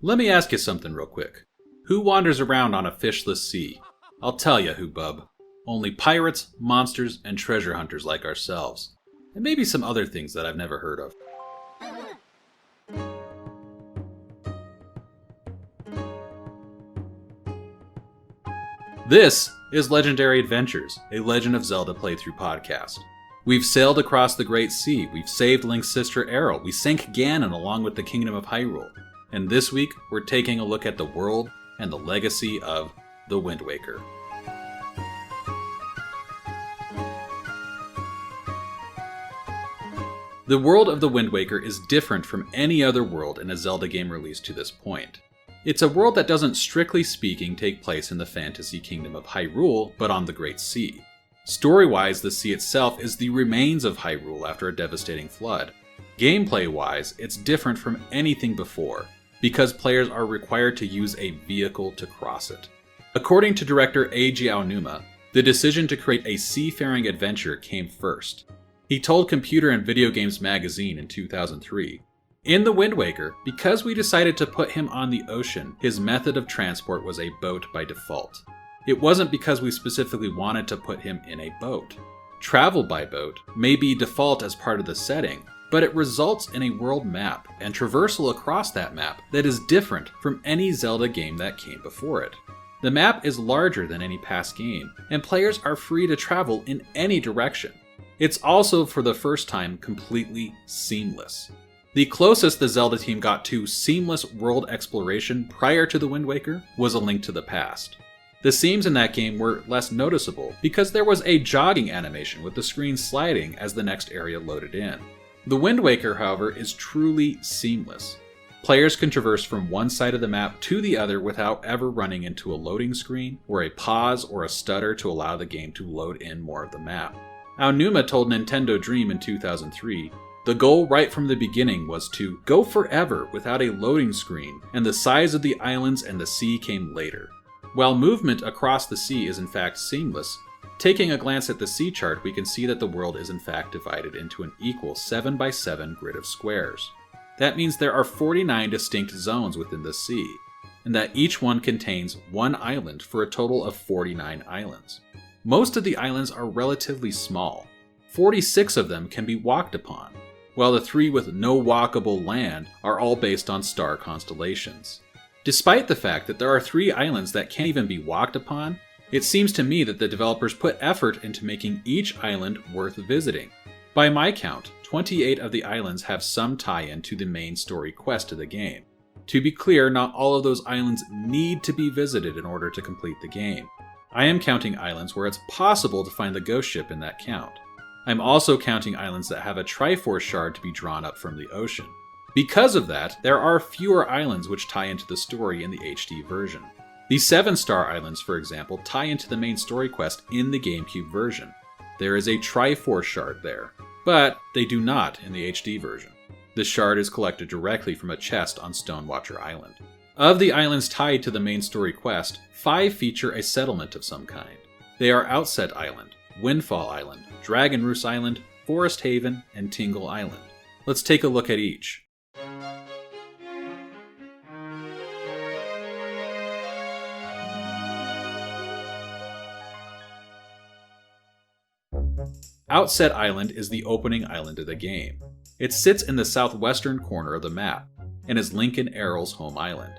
Let me ask you something real quick. Who wanders around on a fishless sea? I'll tell you who, bub. Only pirates, monsters, and treasure hunters like ourselves. And maybe some other things that I've never heard of. This is Legendary Adventures, a Legend of Zelda playthrough podcast. We've sailed across the Great Sea, we've saved Link's sister Aryll, we sank Ganon along with the Kingdom of Hyrule, and this week we're taking a look at the world and the legacy of the Wind Waker. The world of the Wind Waker is different from any other world in a Zelda game released to this point. It's a world that doesn't strictly speaking take place in the fantasy kingdom of Hyrule, but on the Great Sea. Story-wise, the sea itself is the remains of Hyrule after a devastating flood. Gameplay-wise, it's different from anything before, because players are required to use a vehicle to cross it. According to director Eiji Aonuma, the decision to create a seafaring adventure came first. He told Computer and Video Games magazine in 2003, "In the Wind Waker, because we decided to put him on the ocean, his method of transport was a boat by default. It wasn't because we specifically wanted to put him in a boat. Travel by boat may be default as part of the setting, but it results in a world map and traversal across that map that is different from any Zelda game that came before it. The map is larger than any past game, and players are free to travel in any direction. It's also, for the first time, completely seamless. The closest the Zelda team got to seamless world exploration prior to the Wind Waker was A Link to the Past. The seams in that game were less noticeable because there was a jogging animation with the screen sliding as the next area loaded in. The Wind Waker, however, is truly seamless. Players can traverse from one side of the map to the other without ever running into a loading screen or a pause or a stutter to allow the game to load in more of the map. Aonuma told Nintendo Dream in 2003, "The goal right from the beginning was to go forever without a loading screen, and the size of the islands and the sea came later." While movement across the sea is in fact seamless, taking a glance at the sea chart, we can see that the world is in fact divided into an equal 7x7 grid of squares. That means there are 49 distinct zones within the sea, and that each one contains one island for a total of 49 islands. Most of the islands are relatively small. 46 of them can be walked upon, while the 3 with no walkable land are all based on star constellations. Despite the fact that there are 3 islands that can't even be walked upon, it seems to me that the developers put effort into making each island worth visiting. By my count, 28 of the islands have some tie-in to the main story quest of the game. To be clear, not all of those islands need to be visited in order to complete the game. I am counting islands where it's possible to find the ghost ship in that count. I'm also counting islands that have a Triforce shard to be drawn up from the ocean. Because of that, there are fewer islands which tie into the story in the HD version. The 7-star islands, for example, tie into the main story quest in the GameCube version. There is a Triforce shard there, but they do not in the HD version. The shard is collected directly from a chest on Stonewatcher Island. Of the islands tied to the main story quest, 5 feature a settlement of some kind. They are Outset Island, Windfall Island, Dragon Roost Island, Forest Haven, and Tingle Island. Let's take a look at each. Outset Island is the opening island of the game. It sits in the southwestern corner of the map, and is Link and Aryll's home island.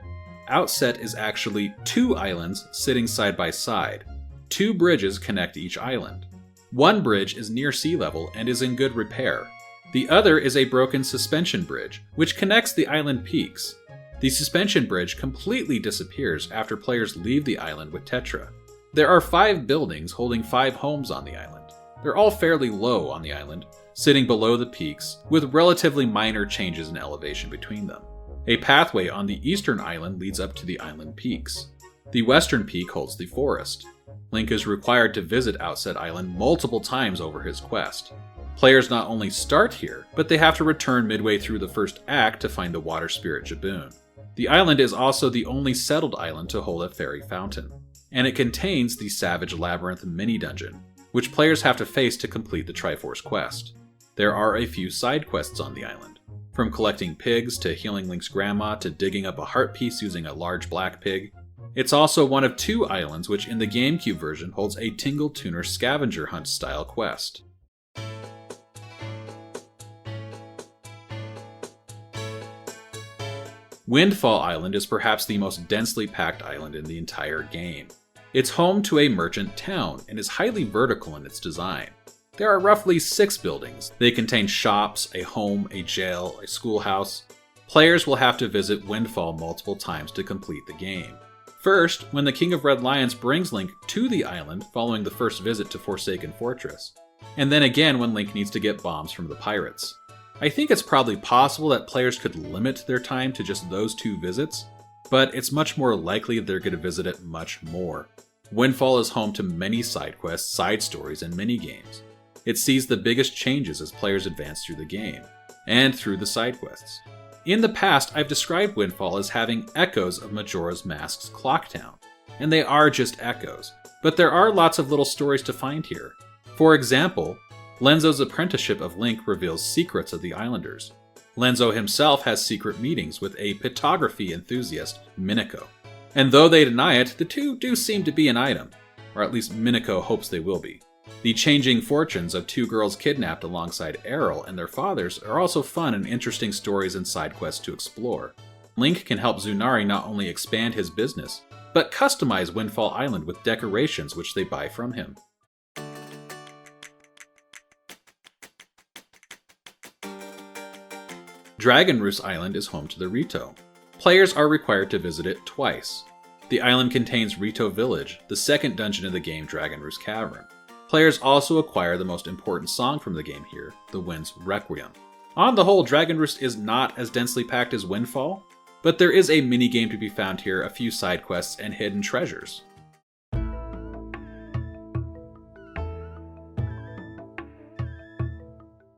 Outset is actually 2 islands sitting side by side. 2 bridges connect each island. One bridge is near sea level and is in good repair. The other is a broken suspension bridge, which connects the island peaks. The suspension bridge completely disappears after players leave the island with Tetra. There are 5 buildings holding 5 homes on the island. They're all fairly low on the island, sitting below the peaks, with relatively minor changes in elevation between them. A pathway on the eastern island leads up to the island peaks. The western peak holds the forest. Link is required to visit Outset Island multiple times over his quest. Players not only start here, but they have to return midway through the first act to find the water spirit Jaboon. The island is also the only settled island to hold a fairy fountain, and it contains the Savage Labyrinth mini-dungeon, which players have to face to complete the Triforce quest. There are a few side quests on the island. From collecting pigs to healing Link's grandma to digging up a heart piece using a large black pig. It's also one of 2 islands which in the GameCube version holds a Tingle Tuner scavenger hunt style quest. Windfall Island is perhaps the most densely packed island in the entire game. It's home to a merchant town and is highly vertical in its design. There are roughly 6 buildings. They contain shops, a home, a jail, a schoolhouse. Players will have to visit Windfall multiple times to complete the game. First, when the King of Red Lions brings Link to the island following the first visit to Forsaken Fortress, and then again when Link needs to get bombs from the pirates. I think it's probably possible that players could limit their time to just those 2 visits, but it's much more likely they're going to visit it much more. Windfall is home to many side quests, side stories, and mini-games. It sees the biggest changes as players advance through the game, and through the side quests. In the past, I've described Windfall as having echoes of Majora's Mask's Clocktown, and they are just echoes, but there are lots of little stories to find here. For example, Lenzo's apprenticeship of Link reveals secrets of the islanders. Lenzo himself has secret meetings with a pictography enthusiast, Minako. And though they deny it, the 2 do seem to be an item, or at least Minako hopes they will be. The changing fortunes of 2 girls kidnapped alongside Aryll and their fathers are also fun and interesting stories and side quests to explore. Link can help Zunari not only expand his business, but customize Windfall Island with decorations which they buy from him. Dragon Roost Island is home to the Rito. Players are required to visit it twice. The island contains Rito Village, the second dungeon in the game Dragon Roost Cavern. Players also acquire the most important song from the game here, the Wind's Requiem. On the whole, Dragon Roost is not as densely packed as Windfall, but there is a minigame to be found here, a few side quests, and hidden treasures.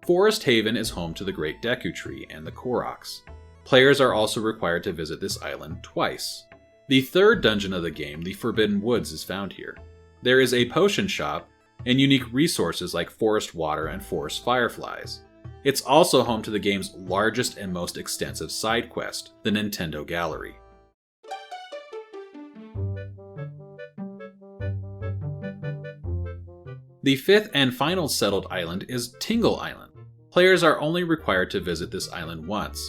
Forest Haven is home to the Great Deku Tree and the Koroks. Players are also required to visit this island twice. The third dungeon of the game, the Forbidden Woods, is found here. There is a potion shop, and unique resources like forest water and forest fireflies. It's also home to the game's largest and most extensive side quest, the Nintendo Gallery. The 5th and final settled island is Tingle Island. Players are only required to visit this island once,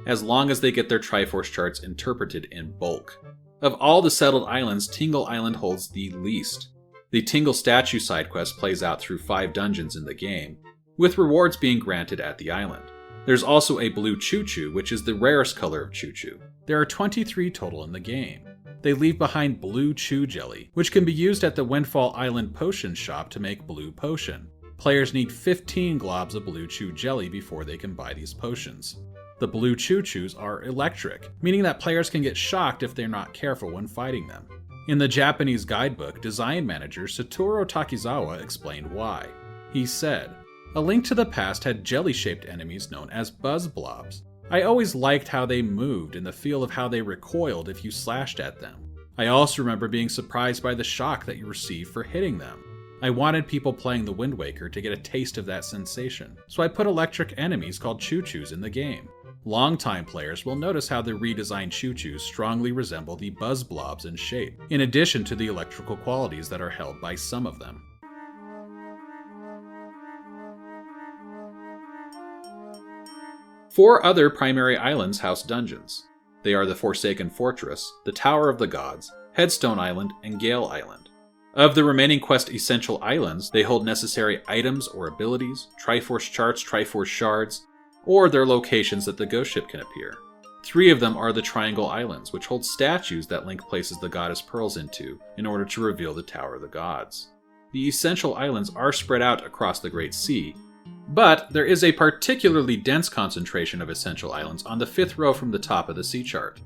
as long as they get their Triforce charts interpreted in bulk. Of all the settled islands, Tingle Island holds the least. The Tingle statue side quest plays out through 5 dungeons in the game, with rewards being granted at the island. There's also a blue Choo-Choo, which is the rarest color of Choo-Choo. There are 23 total in the game. They leave behind blue Chew Jelly, which can be used at the Windfall Island Potion Shop to make Blue Potion. Players need 15 globs of blue Chew Jelly before they can buy these potions. The blue Choo-Choos are electric, meaning that players can get shocked if they're not careful when fighting them. In the Japanese guidebook, design manager Satoru Takizawa explained why. He said, "A Link to the Past had jelly-shaped enemies known as buzz blobs. I always liked how they moved and the feel of how they recoiled if you slashed at them. I also remember being surprised by the shock that you received for hitting them. I wanted people playing the Wind Waker to get a taste of that sensation, so I put electric enemies called Choo-Choos in the game. Longtime players will notice how the redesigned Choo-Choos strongly resemble the buzz blobs in shape, in addition to the electrical qualities that are held by some of them." Four other primary islands house dungeons. They are the Forsaken Fortress, the Tower of the Gods, Headstone Island, and Gale Island. Of the remaining quest essential islands, they hold necessary items or abilities, Triforce charts, Triforce shards, or their locations that the ghost ship can appear. 3 of them are the Triangle Islands, which hold statues that Link places the Goddess Pearls into in order to reveal the Tower of the Gods. The essential islands are spread out across the Great Sea, but there is a particularly dense concentration of essential islands on the 5th row from the top of the sea chart.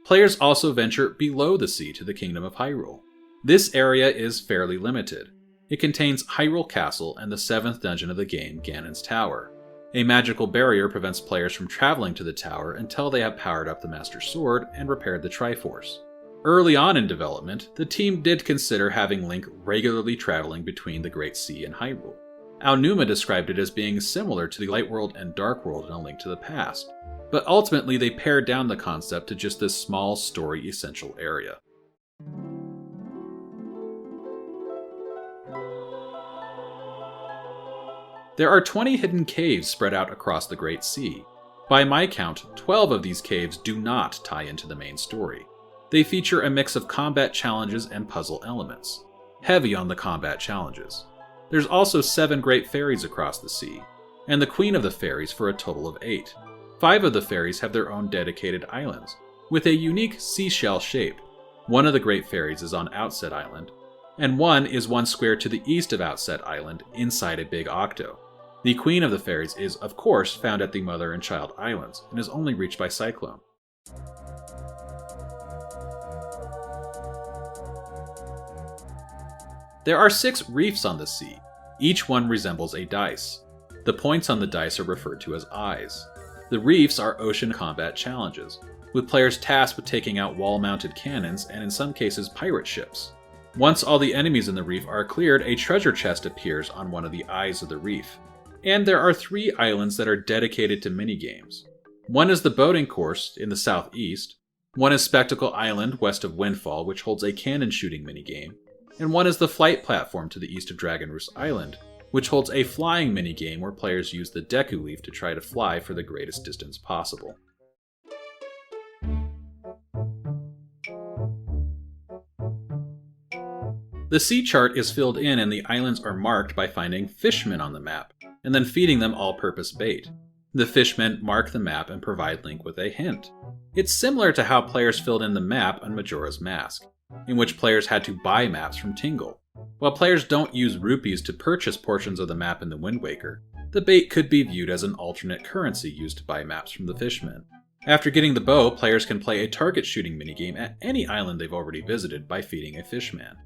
Players also venture below the sea to the Kingdom of Hyrule. This area is fairly limited. It contains Hyrule Castle and the 7th dungeon of the game, Ganon's Tower. A magical barrier prevents players from traveling to the tower until they have powered up the Master Sword and repaired the Triforce. Early on in development, the team did consider having Link regularly traveling between the Great Sea and Hyrule. Aonuma described it as being similar to the Light World and Dark World in A Link to the Past, but ultimately they pared down the concept to just this small story-essential area. There are 20 hidden caves spread out across the Great Sea. By my count, 12 of these caves do not tie into the main story. They feature a mix of combat challenges and puzzle elements, heavy on the combat challenges. There's also 7 great fairies across the sea, and the Queen of the Fairies for a total of 8. 5 of the fairies have their own dedicated islands, with a unique seashell shape. One of the great fairies is on Outset Island, and one is one square to the east of Outset Island inside a big octo. The Queen of the Fairies is, of course, found at the Mother and Child Islands, and is only reached by Cyclone. There are 6 reefs on the sea. Each one resembles a dice. The points on the dice are referred to as eyes. The reefs are ocean combat challenges, with players tasked with taking out wall-mounted cannons and in some cases pirate ships. Once all the enemies in the reef are cleared, a treasure chest appears on one of the eyes of the reef. And there are 3 islands that are dedicated to minigames. One is the boating course in the southeast, one is Spectacle Island west of Windfall, which holds a cannon shooting minigame, and one is the flight platform to the east of Dragon Roost Island, which holds a flying minigame where players use the Deku Leaf to try to fly for the greatest distance possible. The sea chart is filled in and the islands are marked by finding fishmen on the map, and then feeding them all-purpose bait. The fishmen mark the map and provide Link with a hint. It's similar to how players filled in the map on Majora's Mask, in which players had to buy maps from Tingle. While players don't use rupees to purchase portions of the map in the Wind Waker, the bait could be viewed as an alternate currency used to buy maps from the fishmen. After getting the bow, players can play a target shooting minigame at any island they've already visited by feeding a fishman.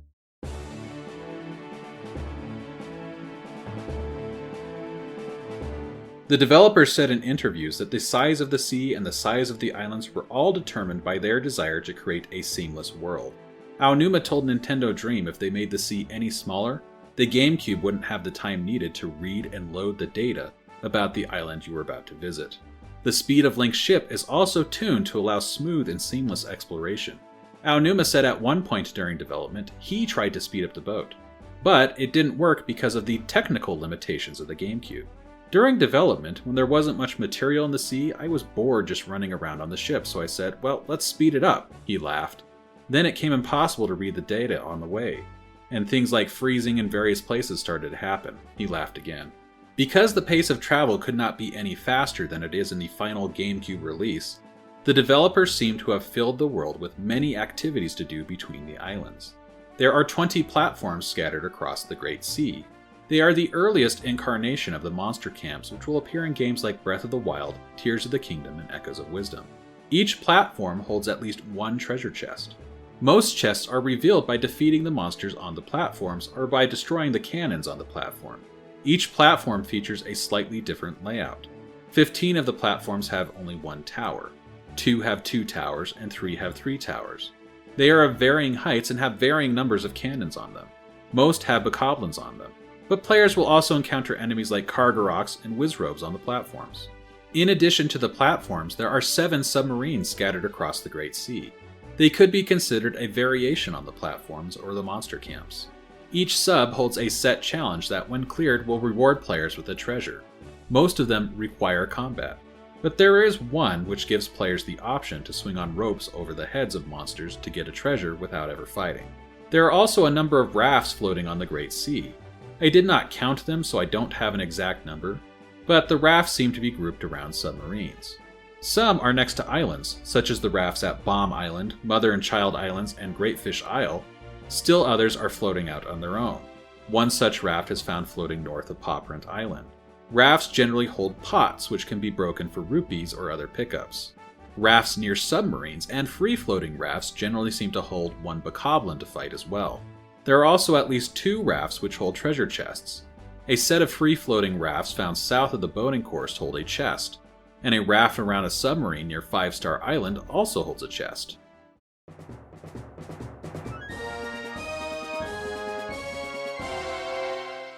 The developers said in interviews that the size of the sea and the size of the islands were all determined by their desire to create a seamless world. Aonuma told Nintendo Dream if they made the sea any smaller, the GameCube wouldn't have the time needed to read and load the data about the island you were about to visit. The speed of Link's ship is also tuned to allow smooth and seamless exploration. Aonuma said at one point during development he tried to speed up the boat, but it didn't work because of the technical limitations of the GameCube. During development, when there wasn't much material in the sea, I was bored just running around on the ship, so I said, well, let's speed it up, he laughed. Then it became impossible to read the data on the way, and things like freezing in various places started to happen, he laughed again. Because the pace of travel could not be any faster than it is in the final GameCube release, the developers seem to have filled the world with many activities to do between the islands. There are 20 platforms scattered across the Great Sea. They are the earliest incarnation of the monster camps, which will appear in games like Breath of the Wild, Tears of the Kingdom, and Echoes of Wisdom. Each platform holds at least one treasure chest. Most chests are revealed by defeating the monsters on the platforms or by destroying the cannons on the platform. Each platform features a slightly different layout. 15 of the platforms have only one tower, 2 have 2 towers, and 3 have 3 towers. They are of varying heights and have varying numbers of cannons on them. Most have bokoblins on them, but players will also encounter enemies like Kargaroks and Wizrobes on the platforms. In addition to the platforms, there are 7 submarines scattered across the Great Sea. They could be considered a variation on the platforms or the monster camps. Each sub holds a set challenge that, when cleared, will reward players with a treasure. Most of them require combat, but there is one which gives players the option to swing on ropes over the heads of monsters to get a treasure without ever fighting. There are also a number of rafts floating on the Great Sea. I did not count them, so I don't have an exact number, but the rafts seem to be grouped around submarines. Some are next to islands, such as the rafts at Bomb Island, Mother and Child Islands, and Great Fish Isle. Still others are floating out on their own. One such raft is found floating north of Poprint Island. Rafts generally hold pots, which can be broken for rupees or other pickups. Rafts near submarines and free-floating rafts generally seem to hold one bokoblin to fight as well. There are also at least 2 rafts which hold treasure chests. A set of free-floating rafts found south of the boating course hold a chest, and a raft around a submarine near 5 Star Island also holds a chest.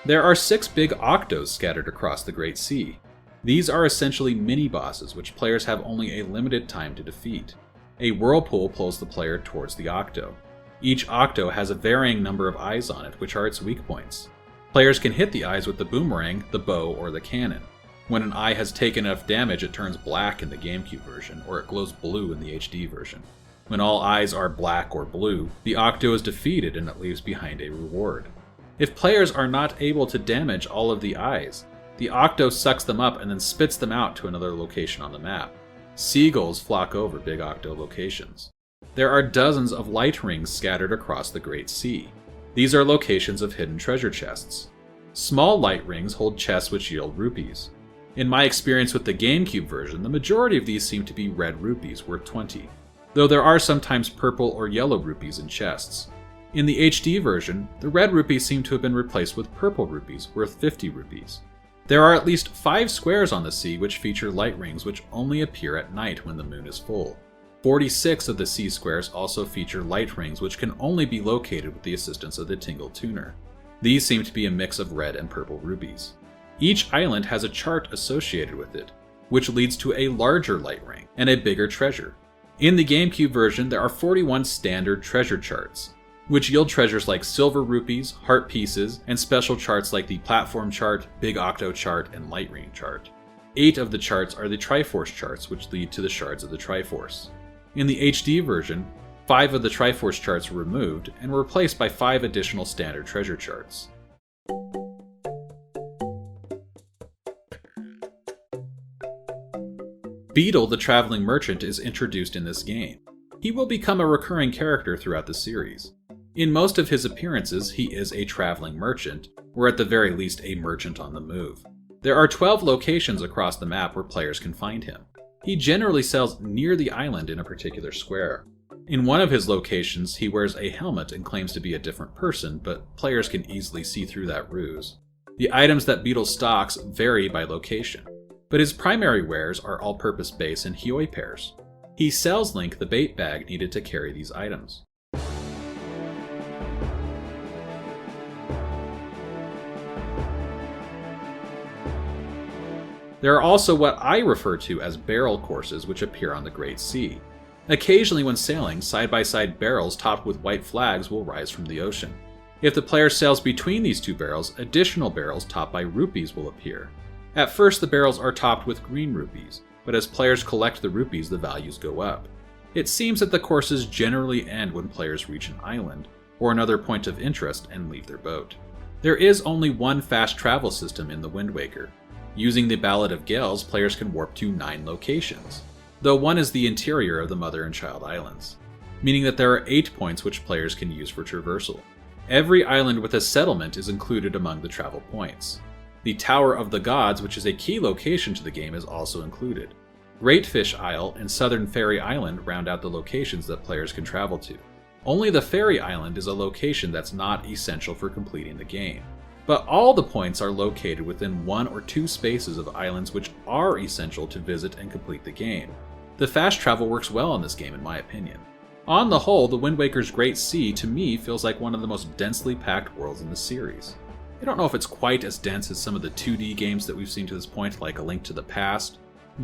There are 6 big octos scattered across the Great Sea. These are essentially mini-bosses which players have only a limited time to defeat. A whirlpool pulls the player towards the octo. Each octo has a varying number of eyes on it, which are its weak points. Players can hit the eyes with the boomerang, the bow, or the cannon. When an eye has taken enough damage, it turns black in the GameCube version, or it glows blue in the HD version. When all eyes are black or blue, the octo is defeated and it leaves behind a reward. If players are not able to damage all of the eyes, the octo sucks them up and then spits them out to another location on the map. Seagulls flock over big octo locations. There are dozens of light rings scattered across the Great Sea. These are locations of hidden treasure chests. Small light rings hold chests which yield rupees. In my experience with the GameCube version, the majority of these seem to be red rupees worth 20, though there are sometimes purple or yellow rupees in chests. In the HD version, the red rupees seem to have been replaced with purple rupees worth 50 rupees. There are at least 5 squares on the sea which feature light rings which only appear at night when the moon is full. 46 of the sea squares also feature light rings which can only be located with the assistance of the Tingle Tuner. These seem to be a mix of red and purple rubies. Each island has a chart associated with it, which leads to a larger light ring and a bigger treasure. In the GameCube version, there are 41 standard treasure charts, which yield treasures like silver rupees, heart pieces, and special charts like the platform chart, big octo chart, and light ring chart. 8 of the charts are the Triforce charts, which lead to the shards of the Triforce. In the HD version, 5 of the Triforce charts were removed and were replaced by 5 additional standard treasure charts. Beetle the Traveling Merchant is introduced in this game. He will become a recurring character throughout the series. In most of his appearances, he is a traveling merchant, or at the very least a merchant on the move. There are 12 locations across the map where players can find him. He generally sells near the island in a particular square. In one of his locations, he wears a helmet and claims to be a different person, but players can easily see through that ruse. The items that Beetle stocks vary by location, but his primary wares are all-purpose base and Hioi pairs. He sells Link the bait bag needed to carry these items. There are also what I refer to as barrel courses which appear on the Great Sea. Occasionally when sailing, side-by-side barrels topped with white flags will rise from the ocean. If the player sails between these 2 barrels, additional barrels topped by rupees will appear. At first the barrels are topped with green rupees, but as players collect the rupees the values go up. It seems that the courses generally end when players reach an island, or another point of interest and leave their boat. There is only one fast travel system in the Wind Waker. Using the Ballad of Gales, players can warp to 9 locations, though one is the interior of the Mother and Child Islands, meaning that there are 8 points which players can use for traversal. Every island with a settlement is included among the travel points. The Tower of the Gods, which is a key location to the game, is also included. Great Fish Isle and Southern Fairy Island round out the locations that players can travel to. Only the Fairy Island is a location that's not essential for completing the game. But all the points are located within 1 or 2 spaces of islands which are essential to visit and complete the game. The fast travel works well in this game in my opinion. On the whole, the Wind Waker's Great Sea to me feels like one of the most densely packed worlds in the series. I don't know if it's quite as dense as some of the 2D games that we've seen to this point, like A Link to the Past,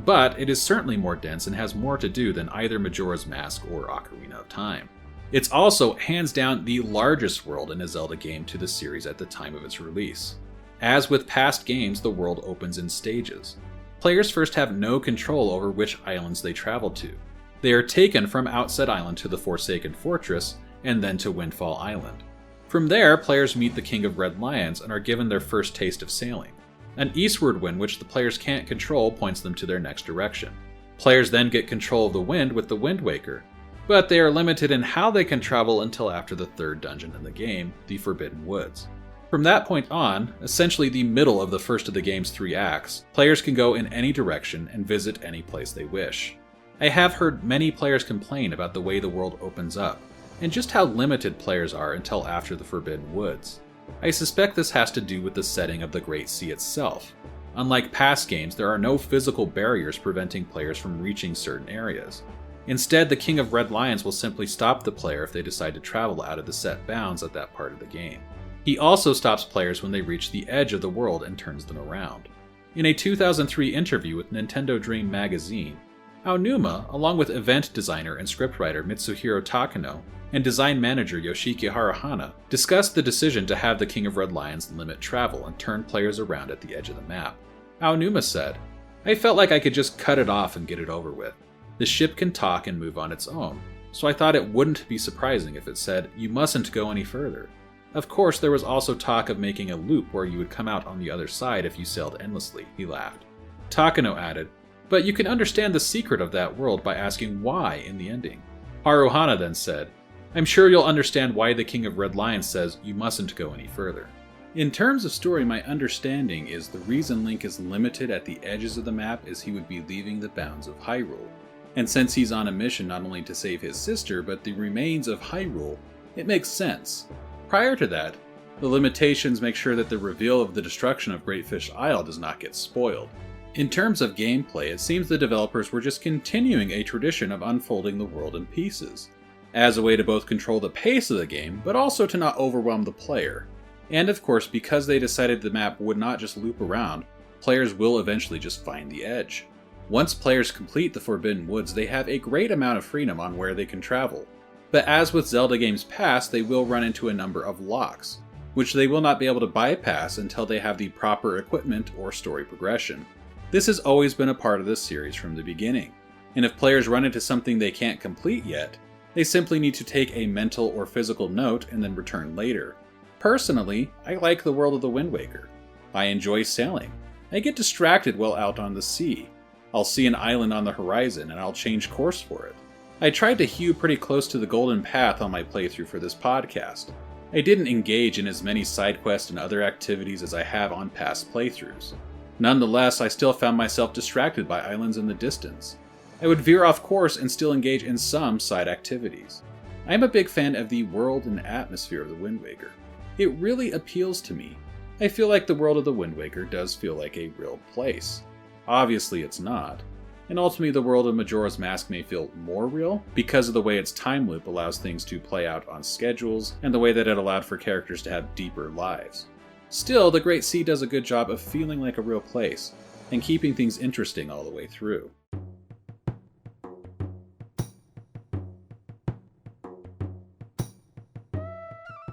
but it is certainly more dense and has more to do than either Majora's Mask or Ocarina of Time. It's also, hands down, the largest world in a Zelda game to the series at the time of its release. As with past games, the world opens in stages. Players first have no control over which islands they travel to. They are taken from Outset Island to the Forsaken Fortress, and then to Windfall Island. From there, players meet the King of Red Lions and are given their first taste of sailing. An eastward wind which the players can't control points them to their next direction. Players then get control of the wind with the Wind Waker, but they are limited in how they can travel until after the 3rd dungeon in the game, the Forbidden Woods. From that point on, essentially the middle of the first of the game's 3 acts, players can go in any direction and visit any place they wish. I have heard many players complain about the way the world opens up, and just how limited players are until after the Forbidden Woods. I suspect this has to do with the setting of the Great Sea itself. Unlike past games, there are no physical barriers preventing players from reaching certain areas. Instead, the King of Red Lions will simply stop the player if they decide to travel out of the set bounds at that part of the game. He also stops players when they reach the edge of the world and turns them around. In a 2003 interview with Nintendo Dream magazine, Aonuma, along with event designer and scriptwriter Mitsuhiro Takano and design manager Yoshiki Haruhana, discussed the decision to have the King of Red Lions limit travel and turn players around at the edge of the map. Aonuma said, "I felt like I could just cut it off and get it over with. The ship can talk and move on its own, so I thought it wouldn't be surprising if it said, 'You mustn't go any further.' Of course, there was also talk of making a loop where you would come out on the other side if you sailed endlessly," he laughed. Takano added, "But you can understand the secret of that world by asking why in the ending." Haruhana then said, "I'm sure you'll understand why the King of Red Lions says you mustn't go any further." In terms of story, my understanding is the reason Link is limited at the edges of the map is he would be leaving the bounds of Hyrule. And since he's on a mission not only to save his sister, but the remains of Hyrule, it makes sense. Prior to that, the limitations make sure that the reveal of the destruction of Great Fish Isle does not get spoiled. In terms of gameplay, it seems the developers were just continuing a tradition of unfolding the world in pieces, as a way to both control the pace of the game, but also to not overwhelm the player. And of course, because they decided the map would not just loop around, players will eventually just find the edge. Once players complete the Forbidden Woods, they have a great amount of freedom on where they can travel. But as with Zelda games past, they will run into a number of locks, which they will not be able to bypass until they have the proper equipment or story progression. This has always been a part of this series from the beginning, and if players run into something they can't complete yet, they simply need to take a mental or physical note and then return later. Personally, I like the world of the Wind Waker. I enjoy sailing. I get distracted while out on the sea. I'll see an island on the horizon and I'll change course for it. I tried to hew pretty close to the golden path on my playthrough for this podcast. I didn't engage in as many side quests and other activities as I have on past playthroughs. Nonetheless, I still found myself distracted by islands in the distance. I would veer off course and still engage in some side activities. I am a big fan of the world and atmosphere of the Wind Waker. It really appeals to me. I feel like the world of the Wind Waker does feel like a real place. Obviously it's not. And ultimately the world of Majora's Mask may feel more real because of the way its time loop allows things to play out on schedules and the way that it allowed for characters to have deeper lives. Still, the Great Sea does a good job of feeling like a real place and keeping things interesting all the way through.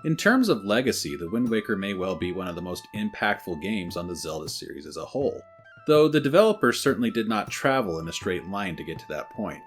In terms of legacy, The Wind Waker may well be one of the most impactful games on the Zelda series as a whole, though the developers certainly did not travel in a straight line to get to that point.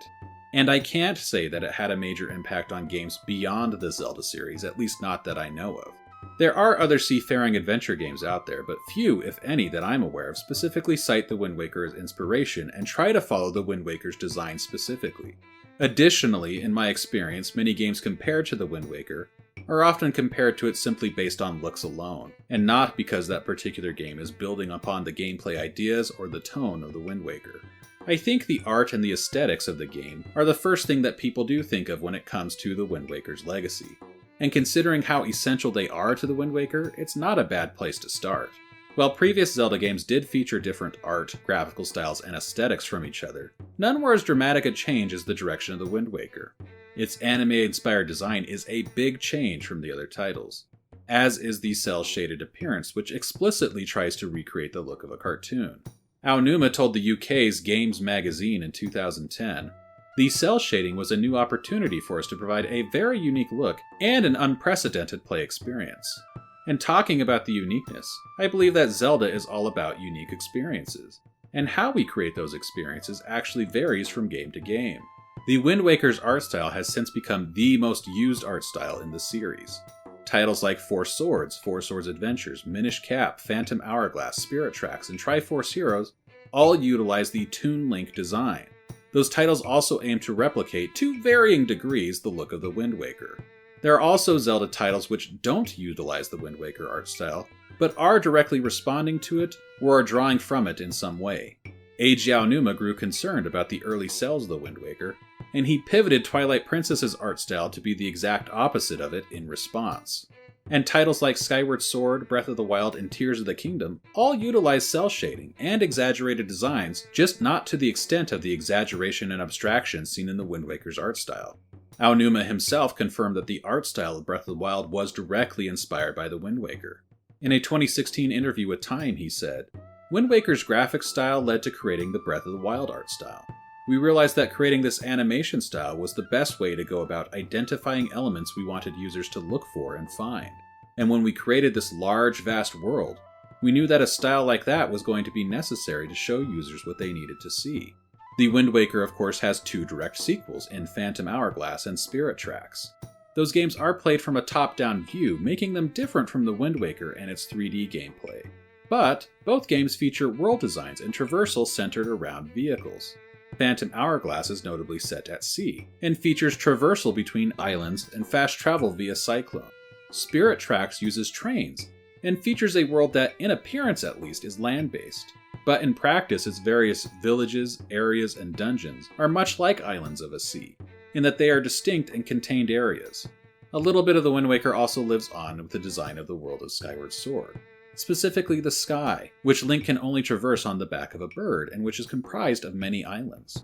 And I can't say that it had a major impact on games beyond the Zelda series, at least not that I know of. There are other seafaring adventure games out there, but few, if any, that I'm aware of specifically cite The Wind Waker as inspiration and try to follow The Wind Waker's design specifically. Additionally, in my experience, many games compared to The Wind Waker are often compared to it simply based on looks alone, and not because that particular game is building upon the gameplay ideas or the tone of The Wind Waker. I think the art and the aesthetics of the game are the first thing that people do think of when it comes to The Wind Waker's legacy. And considering how essential they are to The Wind Waker, it's not a bad place to start. While previous Zelda games did feature different art, graphical styles, and aesthetics from each other, none were as dramatic a change as the direction of The Wind Waker. Its anime-inspired design is a big change from the other titles, as is the cel-shaded appearance, which explicitly tries to recreate the look of a cartoon. Aonuma told the UK's Games magazine in 2010, "The cel shading was a new opportunity for us to provide a very unique look and an unprecedented play experience." And talking about the uniqueness, I believe that Zelda is all about unique experiences, and how we create those experiences actually varies from game to game. The Wind Waker's art style has since become the most used art style in the series. Titles like Four Swords Adventures, Minish Cap, Phantom Hourglass, Spirit Tracks, and Triforce Heroes all utilize the Toon Link design. Those titles also aim to replicate, to varying degrees, the look of the Wind Waker. There are also Zelda titles which don't utilize the Wind Waker art style, but are directly responding to it or are drawing from it in some way. Eiji Aonuma grew concerned about the early sales of the Wind Waker, and he pivoted Twilight Princess's art style to be the exact opposite of it in response. And titles like Skyward Sword, Breath of the Wild, and Tears of the Kingdom all utilize cel shading and exaggerated designs, just not to the extent of the exaggeration and abstraction seen in the Wind Waker's art style. Aonuma himself confirmed that the art style of Breath of the Wild was directly inspired by the Wind Waker. In a 2016 interview with Time, he said, "Wind Waker's graphic style led to creating the Breath of the Wild art style. We realized that creating this animation style was the best way to go about identifying elements we wanted users to look for and find. And when we created this large, vast world, we knew that a style like that was going to be necessary to show users what they needed to see." The Wind Waker, of course, has two direct sequels in Phantom Hourglass and Spirit Tracks. Those games are played from a top-down view, making them different from the Wind Waker and its 3D gameplay. But both games feature world designs and traversal centered around vehicles. Phantom Hourglass is notably set at sea, and features traversal between islands and fast travel via Cyclone. Spirit Tracks uses trains, and features a world that, in appearance at least, is land-based. But in practice, its various villages, areas, and dungeons are much like islands of a sea, in that they are distinct and contained areas. A little bit of the Wind Waker also lives on with the design of the world of Skyward Sword, specifically the sky, which Link can only traverse on the back of a bird and which is comprised of many islands.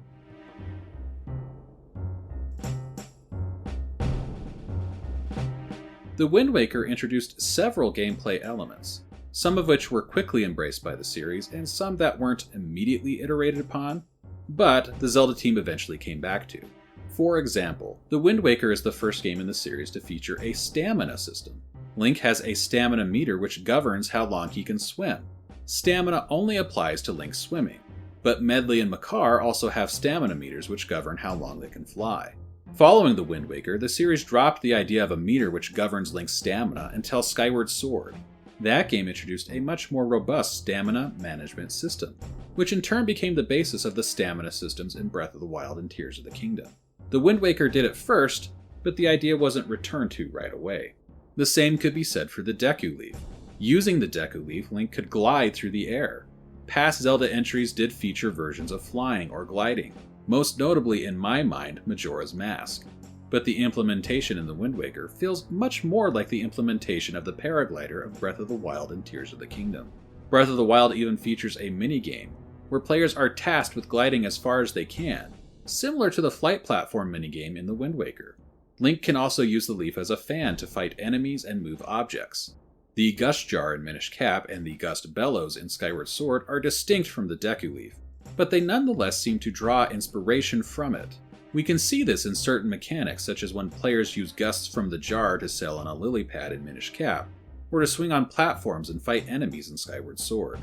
The Wind Waker introduced several gameplay elements, some of which were quickly embraced by the series and some that weren't immediately iterated upon, but the Zelda team eventually came back to. For example, The Wind Waker is the first game in the series to feature a stamina system. Link has a stamina meter which governs how long he can swim. Stamina only applies to Link's swimming, but Medley and Makar also have stamina meters which govern how long they can fly. Following The Wind Waker, the series dropped the idea of a meter which governs Link's stamina until Skyward Sword. That game introduced a much more robust stamina management system, which in turn became the basis of the stamina systems in Breath of the Wild and Tears of the Kingdom. The Wind Waker did it first, but the idea wasn't returned to right away. The same could be said for the Deku Leaf. Using the Deku Leaf, Link could glide through the air. Past Zelda entries did feature versions of flying or gliding, most notably in my mind, Majora's Mask. But the implementation in The Wind Waker feels much more like the implementation of the paraglider of Breath of the Wild and Tears of the Kingdom. Breath of the Wild even features a minigame, where players are tasked with gliding as far as they can, similar to the flight platform minigame in The Wind Waker. Link can also use the leaf as a fan to fight enemies and move objects. The Gust Jar in Minish Cap and the Gust Bellows in Skyward Sword are distinct from the Deku Leaf, but they nonetheless seem to draw inspiration from it. We can see this in certain mechanics, such as when players use gusts from the jar to sail on a lily pad in Minish Cap, or to swing on platforms and fight enemies in Skyward Sword.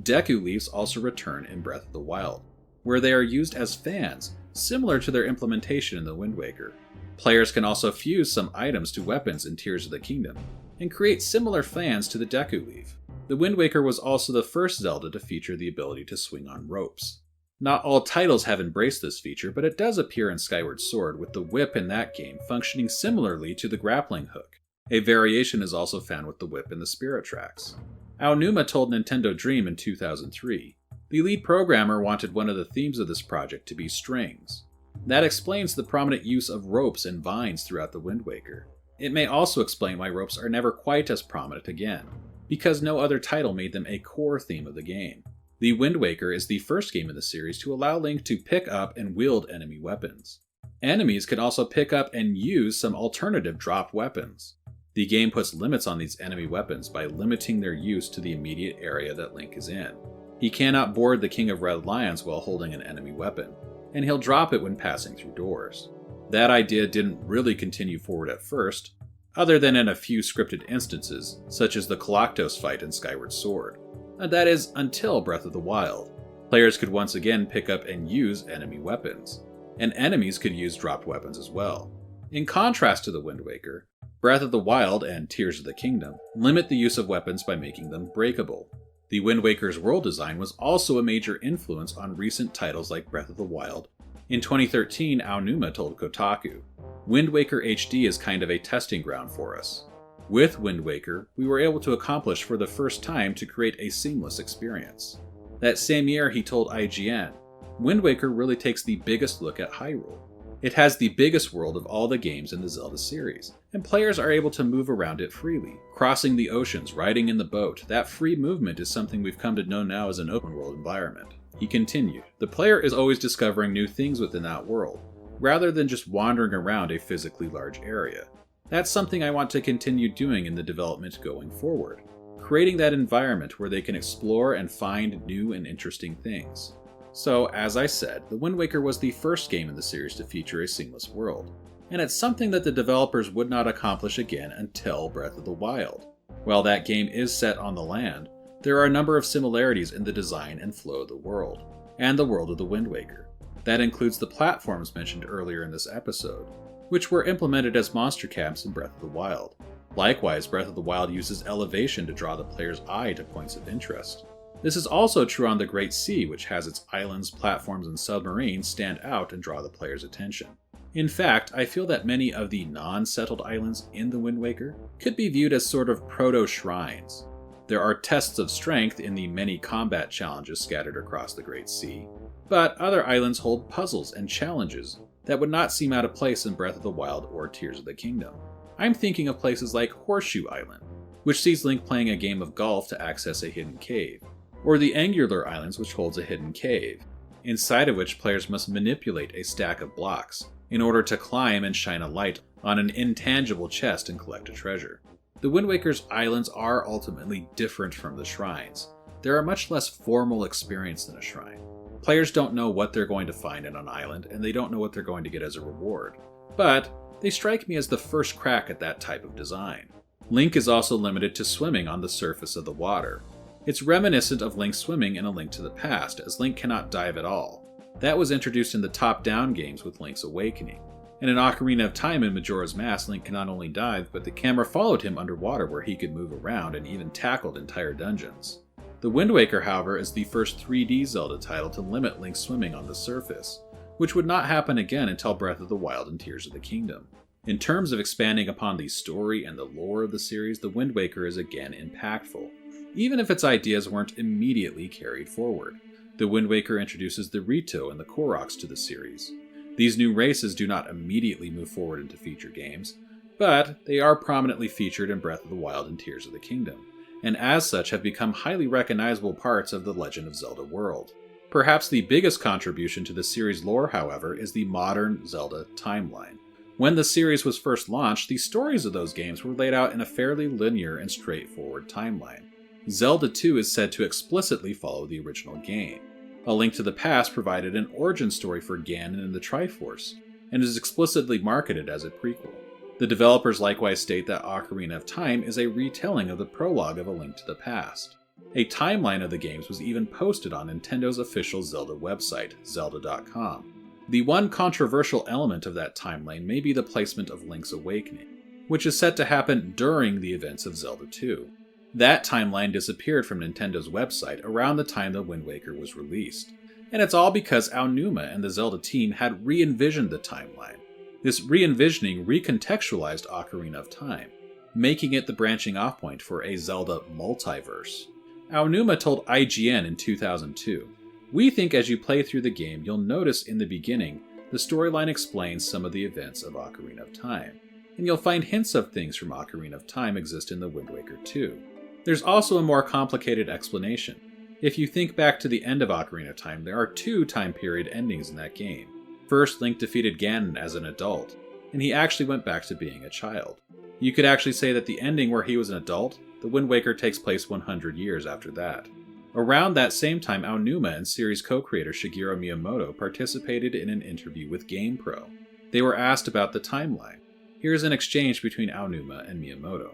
Deku Leaves also return in Breath of the Wild, where they are used as fans, similar to their implementation in The Wind Waker. Players can also fuse some items to weapons in Tears of the Kingdom, and create similar fans to the Deku Leaf. The Wind Waker was also the first Zelda to feature the ability to swing on ropes. Not all titles have embraced this feature, but it does appear in Skyward Sword, with the whip in that game functioning similarly to the grappling hook. A variation is also found with the whip in the Spirit Tracks. Aonuma told Nintendo Dream in 2003, the lead programmer wanted one of the themes of this project to be strings. That explains the prominent use of ropes and vines throughout The Wind Waker. It may also explain why ropes are never quite as prominent again, because no other title made them a core theme of the game. The Wind Waker is the first game in the series to allow Link to pick up and wield enemy weapons. Enemies can also pick up and use some alternative drop weapons. The game puts limits on these enemy weapons by limiting their use to the immediate area that Link is in. He cannot board the King of Red Lions while holding an enemy weapon, and he'll drop it when passing through doors. That idea didn't really continue forward at first, other than in a few scripted instances, such as the Koloktos fight in Skyward Sword. And that is until Breath of the Wild. Players could once again pick up and use enemy weapons, and enemies could use dropped weapons as well. In contrast to The Wind Waker, Breath of the Wild and Tears of the Kingdom limit the use of weapons by making them breakable. The Wind Waker's world design was also a major influence on recent titles like Breath of the Wild. In 2013, Aonuma told Kotaku, "Wind Waker HD is kind of a testing ground for us. With Wind Waker, we were able to accomplish for the first time to create a seamless experience." That same year, he told IGN, "Wind Waker really takes the biggest look at Hyrule. It has the biggest world of all the games in the Zelda series, and players are able to move around it freely, crossing the oceans, riding in the boat. That free movement is something we've come to know now as an open world environment." He continued, "The player is always discovering new things within that world. rather than just wandering around a physically large area. That's something I want to continue doing in the development going forward, creating that environment where they can explore and find new and interesting things. So, as I said, The Wind Waker was the first game in the series to feature a seamless world, and it's something that the developers would not accomplish again until Breath of the Wild. While that game is set on the land, there are a number of similarities in the design and flow of the world, and the world of The Wind Waker. That includes the platforms mentioned earlier in this episode, which were implemented as monster camps in Breath of the Wild. Likewise, Breath of the Wild uses elevation to draw the player's eye to points of interest. This is also true on the Great Sea, which has its islands, platforms, and submarines stand out and draw the player's attention. In fact, I feel that many of the non-settled islands in The Wind Waker could be viewed as sort of proto-shrines. There are tests of strength in the many combat challenges scattered across the Great Sea, but other islands hold puzzles and challenges that would not seem out of place in Breath of the Wild or Tears of the Kingdom. I'm thinking of places like Horseshoe Island, which sees Link playing a game of golf to access a hidden cave, or the Angular Islands, which holds a hidden cave, inside of which players must manipulate a stack of blocks in order to climb and shine a light on an intangible chest and collect a treasure. The Wind Waker's islands are ultimately different from the shrines. They're a much less formal experience than a shrine. Players don't know what they're going to find in an island, and they don't know what they're going to get as a reward. But they strike me as the first crack at that type of design. Link is also limited to swimming on the surface of the water. It's reminiscent of Link swimming in A Link to the Past, as Link cannot dive at all. That was introduced in the top-down games with Link's Awakening. And in Ocarina of Time and Majora's Mask, Link can not only dive, but the camera followed him underwater where he could move around and even tackled entire dungeons. The Wind Waker, however, is the first 3D Zelda title to limit Link's swimming on the surface, which would not happen again until Breath of the Wild and Tears of the Kingdom. In terms of expanding upon the story and the lore of the series, The Wind Waker is again impactful, even if its ideas weren't immediately carried forward. The Wind Waker introduces the Rito and the Koroks to the series. These new races do not immediately move forward into future games, but they are prominently featured in Breath of the Wild and Tears of the Kingdom, and as such have become highly recognizable parts of the Legend of Zelda world. Perhaps the biggest contribution to the series' lore, however, is the modern Zelda timeline. When the series was first launched, the stories of those games were laid out in a fairly linear and straightforward timeline. Zelda 2 is said to explicitly follow the original game. A Link to the Past provided an origin story for Ganon and the Triforce, and is explicitly marketed as a prequel. The developers likewise state that Ocarina of Time is a retelling of the prologue of A Link to the Past. A timeline of the games was even posted on Nintendo's official Zelda website, zelda.com. The one controversial element of that timeline may be the placement of Link's Awakening, which is set to happen during the events of Zelda 2. That timeline disappeared from Nintendo's website around the time The Wind Waker was released, and it's all because Aonuma and the Zelda team had re-envisioned the timeline. This re-envisioning recontextualized Ocarina of Time, making it the branching off point for a Zelda multiverse. Aonuma told IGN in 2002, "We think as you play through the game, you'll notice in the beginning, the storyline explains some of the events of Ocarina of Time, and you'll find hints of things from Ocarina of Time exist in The Wind Waker 2. There's also a more complicated explanation. If you think back to the end of Ocarina of Time, there are 2 time period endings in that game. First, Link defeated Ganon as an adult, and he actually went back to being a child. You could actually say that the ending where he was an adult, The Wind Waker takes place 100 years after that. Around that same time, Aonuma and series co-creator Shigeru Miyamoto participated in an interview with GamePro. They were asked about the timeline. Here's an exchange between Aonuma and Miyamoto.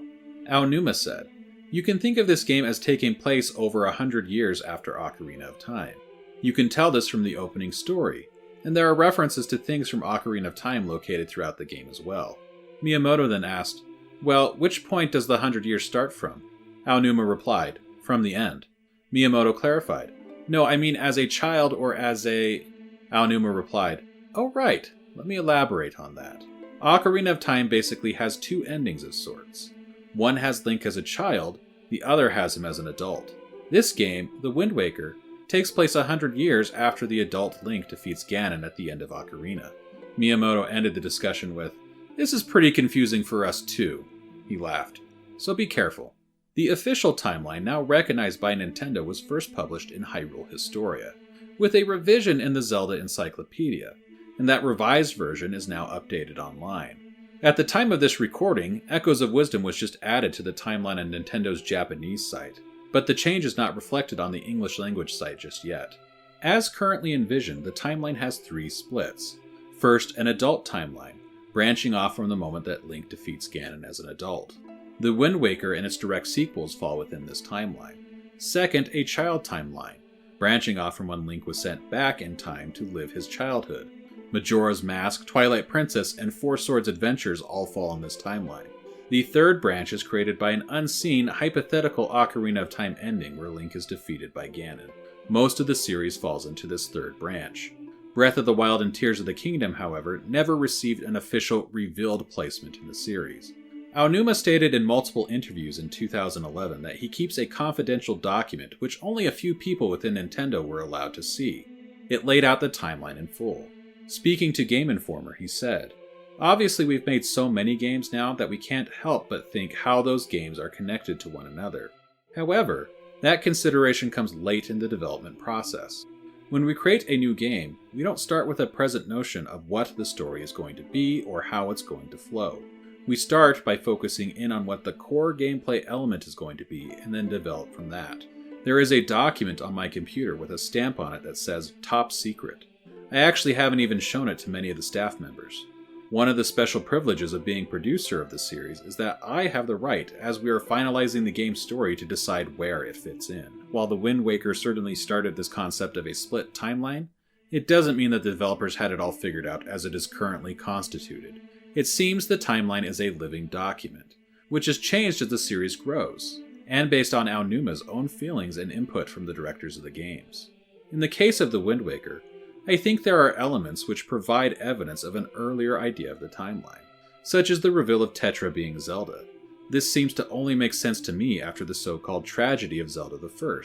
Aonuma said, "You can think of this game as taking place over 100 years after Ocarina of Time. You can tell this from the opening story, and there are references to things from Ocarina of Time located throughout the game as well." Miyamoto then asked, "Well, which point does the 100 years start from?" Aonuma replied, "From the end." Miyamoto clarified, "No, I mean as a child or as a..." Aonuma replied, "Oh right, let me elaborate on that. Ocarina of Time basically has 2 endings of sorts. One has Link as a child, the other has him as an adult. This game, The Wind Waker, takes place 100 years after the adult Link defeats Ganon at the end of Ocarina." Miyamoto ended the discussion with, "This is pretty confusing for us too." He laughed. "So be careful. The official timeline, now recognized by Nintendo, was first published in Hyrule Historia, with a revision in the Zelda Encyclopedia, and that revised version is now updated online. At the time of this recording, Echoes of Wisdom was just added to the timeline on Nintendo's Japanese site, but the change is not reflected on the English language site just yet. As currently envisioned, the timeline has 3 splits. First, an adult timeline, branching off from the moment that Link defeats Ganon as an adult. The Wind Waker and its direct sequels fall within this timeline. Second, a child timeline, branching off from when Link was sent back in time to live his childhood. Majora's Mask, Twilight Princess, and Four Swords Adventures all fall in this timeline. The third branch is created by an unseen, hypothetical Ocarina of Time ending where Link is defeated by Ganon. Most of the series falls into this third branch. Breath of the Wild and Tears of the Kingdom, however, never received an official revealed placement in the series. Aonuma stated in multiple interviews in 2011 that he keeps a confidential document which only a few people within Nintendo were allowed to see. It laid out the timeline in full. Speaking to Game Informer, he said, "Obviously we've made so many games now that we can't help but think how those games are connected to one another. However, that consideration comes late in the development process. When we create a new game, we don't start with a present notion of what the story is going to be or how it's going to flow. We start by focusing in on what the core gameplay element is going to be and then develop from that. There is a document on my computer with a stamp on it that says Top Secret. I actually haven't even shown it to many of the staff members. One of the special privileges of being producer of the series is that I have the right, as we are finalizing the game's story, to decide where it fits in. While The Wind Waker certainly started this concept of a split timeline, it doesn't mean that the developers had it all figured out as it is currently constituted. It seems the timeline is a living document, which has changed as the series grows, and based on Aonuma's own feelings and input from the directors of the games. In the case of The Wind Waker, I think there are elements which provide evidence of an earlier idea of the timeline, such as the reveal of Tetra being Zelda. This seems to only make sense to me after the so-called tragedy of Zelda I,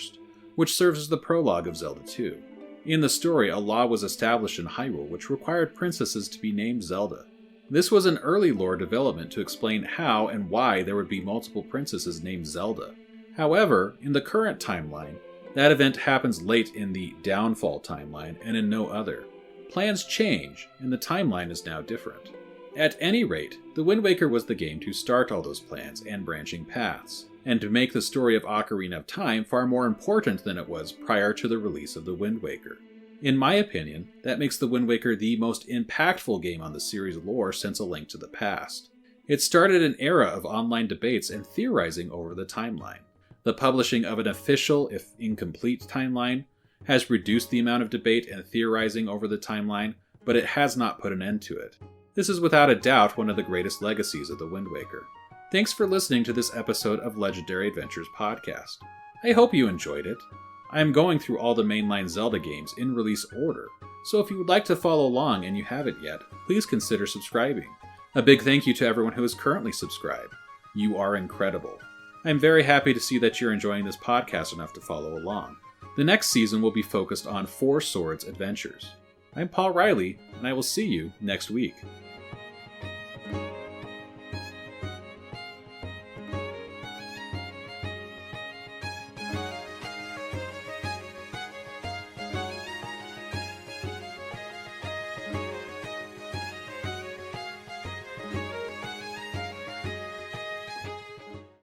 which serves as the prologue of Zelda 2. In the story, a law was established in Hyrule which required princesses to be named Zelda. This was an early lore development to explain how and why there would be multiple princesses named Zelda. However, in the current timeline, that event happens late in the Downfall timeline and in no other. Plans change, and the timeline is now different. At any rate, The Wind Waker was the game to start all those plans and branching paths, and to make the story of Ocarina of Time far more important than it was prior to the release of The Wind Waker. In my opinion, that makes The Wind Waker the most impactful game on the series' lore since A Link to the Past. It started an era of online debates and theorizing over the timeline. The publishing of an official, if incomplete, timeline has reduced the amount of debate and theorizing over the timeline, but it has not put an end to it. This is without a doubt one of the greatest legacies of The Wind Waker. Thanks for listening to this episode of Legendary Adventures Podcast. I hope you enjoyed it. I am going through all the mainline Zelda games in release order, so if you would like to follow along and you haven't yet, please consider subscribing. A big thank you to everyone who is currently subscribed. You are incredible. I'm very happy to see that you're enjoying this podcast enough to follow along. The next season will be focused on Four Swords Adventures. I'm Paul Riley, and I will see you next week.